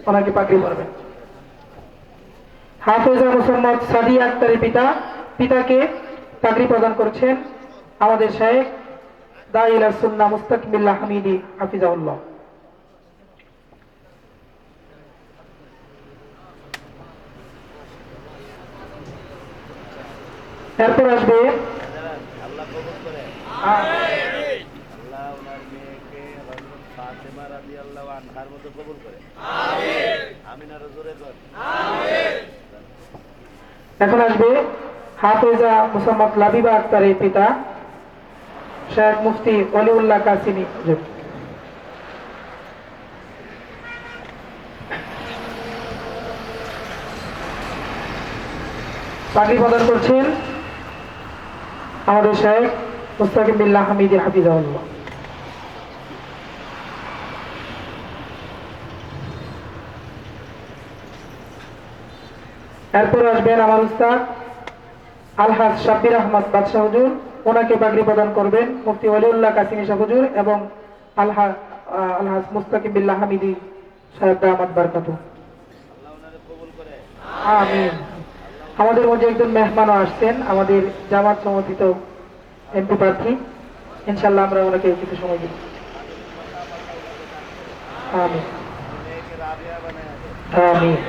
ওনাকে পাগড়ি পরাবেন। হাফেজা মোসাম্মদ সাদিয়া আক্তারের পিতাকে পাগড়ি প্রদান করছেন আমাদের শাইখ দাঈলা সুন্নাহ মুস্তাকিমিল্লাহ হামিদি হাফিজাহুল্লাহ। এরপর আসবে আল্লাহ কবুল করে আল্লাহ ওনার মেয়েকে হযরত ফাতেমা রাদিয়াল্লাহু আনহার মতো কবুল করে। আমিন আমিন আর জোরে কর আমিন। এখন আসবে হাফেজা মোসাম্মদ লাবিবা আক্তারের পিতা শেখ মুফতি ওলিউল্লাহ কাসিমি। পাগড়ি প্রদান করছেন আমাদের শেখ মুস্তাকিম বিল্লাহ হামিদি হাফিজাহুল্লাহ। এরপর আসবেন আমার উস্তাদ আলহাজ শাব্বির আহমদ বাদশাহ হুজুর, ওনাকে পাগড়ি প্রদান করবেন মুফতি ওলিউল্লাহ কাসিমি শাহ হুজুর এবং আলহাজ মুস্তাকিম বিল্লাহ হামিদি সাহেব দামাত বারকাতুহু। আল্লাহ ওনারে কবুল করে আমিন। আমাদের মধ্যে একজন মেহমানও আসছেন, আমাদের জামাত সমর্থিত এমপি প্রার্থী, ইনশাআল্লাহ আমরা ওনাকে কিছু সময় দিব। আমিন মেয়েকে রাবিয়া বানায় দে। আমিন।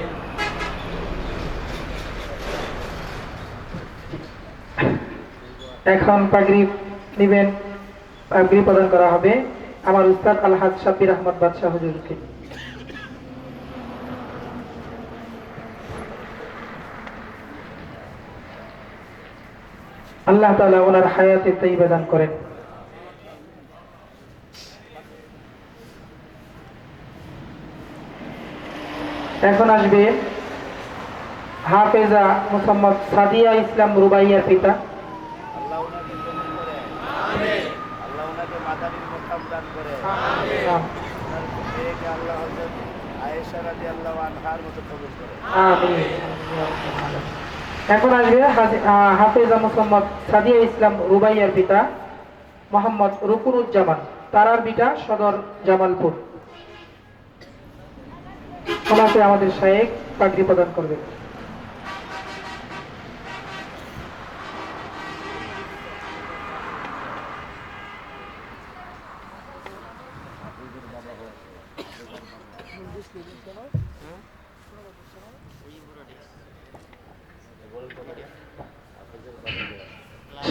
এখন পাগড়ি নিবেন, পাগড়ি প্রদান করা হবে আমার উস্তাদ আলহাজ শাব্বির আহমদ বাদশাহ হুজুরকে। আল্লাহ তাআলা ওনার হায়াতে তাইয়্যিবা দান করেন। এখন আসবে হাফেজা মোসাম্মদ সাদিয়া ইসলাম রুবাইয়ার পিতা। আল্লাহ ওনাকে কবুল করে আমিন। আল্লাহ ওনাকে মাদানীর মুকাম দান করে আমিন। ওনার মেয়েকে আল্লাহ হযরত আয়েশা রাদিয়াল্লাহু আনহার মতো কবুল করে আমিন। এখন আসবে হাফেজা মোসাম্মদ সাদিয়া ইসলাম রুবাইয়ার পিতা মোহাম্মদ রুকুনুজ্জামান, তারার বিটা সদর জামালপুর। ওনাকে আমাদের শাইখ পাগড়ি প্রদান করবে।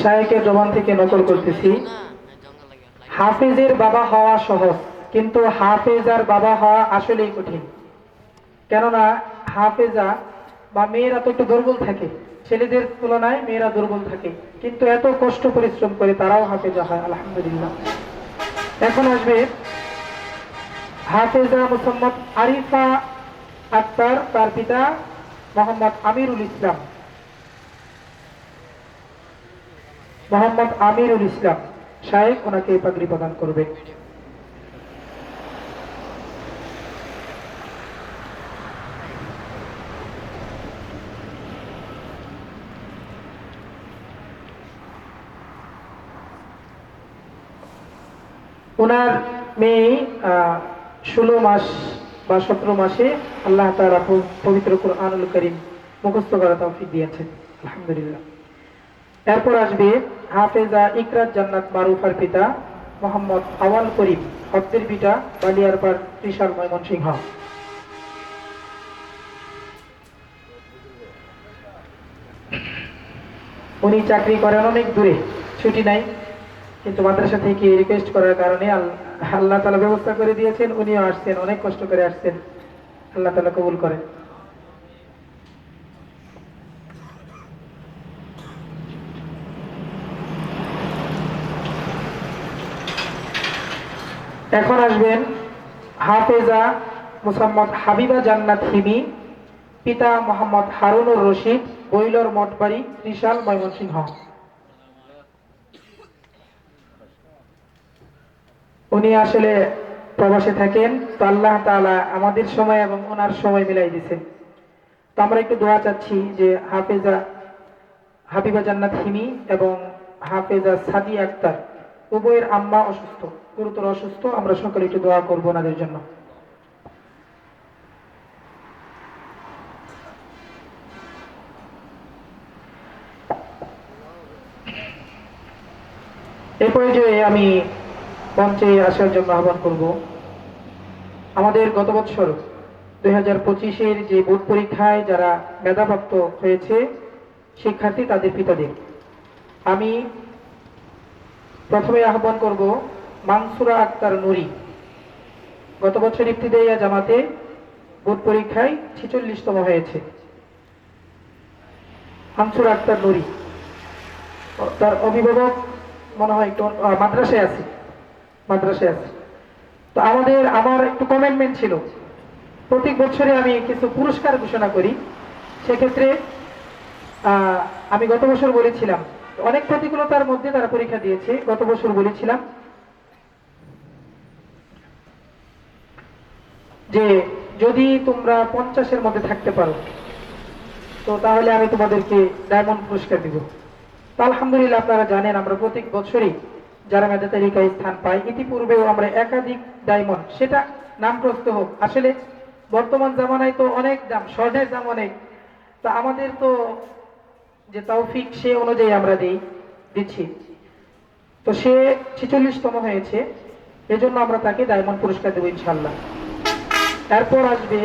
শাইখের জবান থেকে নকল করতেছি। হাফেজের বাবা হওয়া সহজ, কিন্তু হাফেজার বাবা হওয়া আসলেই কঠিন। কেননা হাফেজা বা মেয়েরা তো একটু দুর্বল থাকে, ছেলেদের তুলনায় মেয়েরা দুর্বল থাকে, কিন্তু এত কষ্ট পরিশ্রম করে তারাও হাফেজা হয়, আলহামদুলিল্লাহ। এখন আসবে হাফেজা মোসাম্মদ আরিফা আক্তার, তার পিতা মোহাম্মদ আমিরুল ইসলাম। মোহাম্মদ আমিরুল ইসলাম শাইখ ওনাকে পাগড়ি প্রদান করবে। ওনার মেয়ে 16 মাস বা 17 মাসে আল্লাহ তাআলা পবিত্র কুরআনুল কারীম মুখস্থ করার তৌফিক দিয়েছেন, আলহামদুলিল্লাহ। এরপর আসবে হাফেজা ইকরাত জান্নাত মারুফার পিতা মোহাম্মদ আওয়াল করিম, হদ্দের বিটা বালিয়ারপাড়, ত্রিশাল, ময়মনসিংহ। উনি চাকরি করেন অনেক দূরে, ছুটি নাই, কিন্তু মাদ্রাসা থেকে রিকোয়েস্ট করার কারণে আল্লাহ তাআলা ব্যবস্থা করে দিয়েছেন, উনিও আসছেন, অনেক কষ্ট করে আসছেন, আল্লাহ তাআলা কবুল করেন। এখন আসবেন হাফেজা মোসাম্মদ হাবিবা জান্নাত হিমি, পিতা মোহাম্মদ হারুনুর রশিদ, বৈলর মঠবাড়ি, ত্রিশাল, ময়মনসিংহ। উনি আসলে প্রবাসে থাকেন, তো আল্লাহ তাআলা আমাদের সময় এবং ওনার সময় মিলাই দিয়েছেন। তো আমরা একটু দোয়া চাচ্ছি যে হাবিবা জান্নাত হিমি এবং হাফেজা সাদিয়া আক্তার উভয়ের আম্মা অসুস্থ, গুরুতর অসুস্থ, আমরা সকলে একটু দোয়া করবো ওনাদের জন্য। এই পর্যায়ে আমি মঞ্চে আসার জন্য আহ্বান করব আমাদের গত বছর 2025-এর যে বোর্ড পরীক্ষায় যারা মেধাপ্রাপ্ত হয়েছে শিক্ষার্থী তাদের পিতাদের। আমি প্রথমে আহ্বান করব মানসুরা আক্তার নুরি। গত বছর ইবতিদাইয়া জামাতে বোর্ড পরীক্ষায় 46তম হয়েছে। মানসুরা আক্তার নুরি, তার অভিভাবক মনে হয় একটু মাদ্রাসায় আছে। তো আমার একটু কমেন্টমেন্ট ছিল, প্রত্যেক বছরে আমি কিছু পুরস্কার ঘোষণা করি। সেক্ষেত্রে আমি গত বছর বলেছিলাম, অনেক প্রতিকূলতার মধ্যে তারা পরীক্ষা দিয়েছে। গত বছর বলেছিলাম যে যদি তোমরা 50-এর মধ্যে থাকতে পারো তো তাহলে আমি তোমাদেরকে ডায়মন্ড পুরস্কার দিব। তো আলহামদুলিল্লাহ, আপনারা জানেন আমরা প্রত্যেক বছরই যারা মেধা তালিকায় স্থান পাই, ইতিপূর্বেও আমরা একাধিক ডায়মন্ড, সেটা নামপ্রস্ত হোক। আসলে বর্তমান জামানায় তো অনেক দাম, স্বর্ণের দাম অনেক। তা আমাদের তো যে তৌফিক সে অনুযায়ী আমরা দিচ্ছি। তো সে 46তম হয়েছে, এজন্য আমরা তাকে ডায়মন্ড পুরস্কার দেবো ইনশাল্লাহ। এরপর আসবে